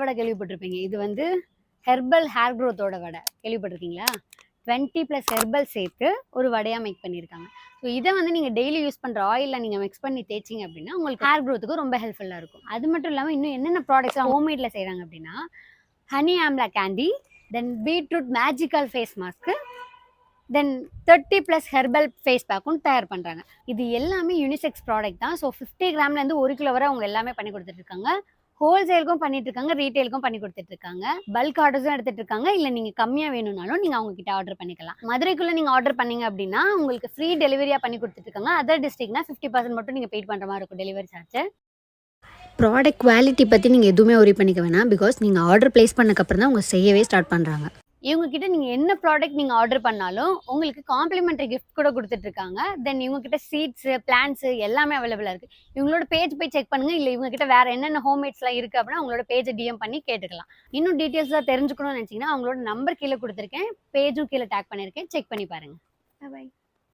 வடை கேள்விப்பட்டிருப்பீங்க. இது வந்து ஹெர்பல் ஹேர் க்ரோத்தோட வடை. கேள்விப்பட்டிருக்கீங்களா? 20+ ஹெர்பல் சேர்த்து ஒரு வடையா மேக் பண்ணியிருக்காங்க. ஸோ இதை வந்து நீங்கள் டெய்லி யூஸ் பண்ணுற ஆயிலில் நீங்கள் மிக்ஸ் பண்ணி தேய்ச்சிங்க அப்படின்னா உங்களுக்கு ஹேர் க்ரோத்துக்கு ரொம்ப ஹெல்ப்ஃபுல்லாக இருக்கும். அது மட்டும் இல்லாமல் இன்னும் என்னென்ன ப்ராடக்ட்ஸ் ஹோம்மேடில் செய்கிறாங்க அப்படின்னா, ஹனி ஆம்லா கேண்டி, தென் பீட்ரூட் மேஜிக்கல் ஃபேஸ் மாஸ்க்கு, தென் 30+ ஹெர்பல் ஃபேஸ் பேக்கும் தயார் பண்ணுறாங்க. இது எல்லாமே யூனிசெக்ஸ் ப்ராடக்ட் தான். ஸோ 50 கிராம்லேருந்து 1 கிலோ வரை அவங்க எல்லாமே பண்ணி கொடுத்துட்ருக்காங்க. ஹோல்சேலுக்கும் பண்ணிட்டு இருக்காங்க, ரீட்டைலுக்கும் பண்ணி கொடுத்துட்டு இருக்காங்க. பல்க் ஆர்டர்ஸும் எடுத்துட்டு இருக்காங்க. இல்லை நீங்கள் கம்மியாக வேணும்னாலும் நீங்கள் அவங்க கிட்ட ஆர்டர் பண்ணிக்கலாம். மதுரைக்குள்ளே நீங்கள் ஆர்டர் பண்ணீங்க அப்படின்னா உங்களுக்கு ஃப்ரீ டெலிவரியாக பண்ணி கொடுத்துட்ருக்காங்க. அதர் டிஸ்ட்ரிக்ட்னா 50% மட்டும் நீங்கள் பெய்ட் பண்ணுற மாதிரி இருக்கும் டெலிவரி சார்ஜ். ப்ராடக்ட் குவாலிட்டி பற்றி நீங்கள் எதுவுமே ஒரி பண்ணிக்க வேணாம். பிகாஸ் நீங்கள் ஆர்டர் ப்ளேஸ் பண்ணக்கப்புறம் தான் அவங்க செய்யவே ஸ்டார்ட் பண்ணுறாங்க. இவங்ககிட்ட நீங்கள் என்ன ப்ராடக்ட் நீங்கள் ஆர்டர் பண்ணாலும் உங்களுக்கு காம்ப்ளிமெண்ட்ரி கிஃப்ட் கூட கொடுத்துட்ருக்காங்க. தென் இவங்ககிட்ட சீட்ஸு, பிளான்ஸு எல்லாமே அவைலபிளாக இருக்குது. இவங்களோட பேஜ் போய் செக் பண்ணுங்கள். இல்லை இவங்ககிட்ட வேறு என்னென்ன ஹோம்மேட்ஸ்லாம் இருக்குது அப்படின்னா அவங்களோட பேஜை டிஎம் பண்ணி கேட்டுக்கலாம். இன்னும் டீட்டெயில்ஸாக தெரிஞ்சுக்கணும்னு நினச்சிங்கன்னா அவங்களோட நம்பர் கீழே கொடுத்துருக்கேன், பேஜும் கீழே டேக் பண்ணியிருக்கேன், செக் பண்ணி பாருங்கள். பாய்.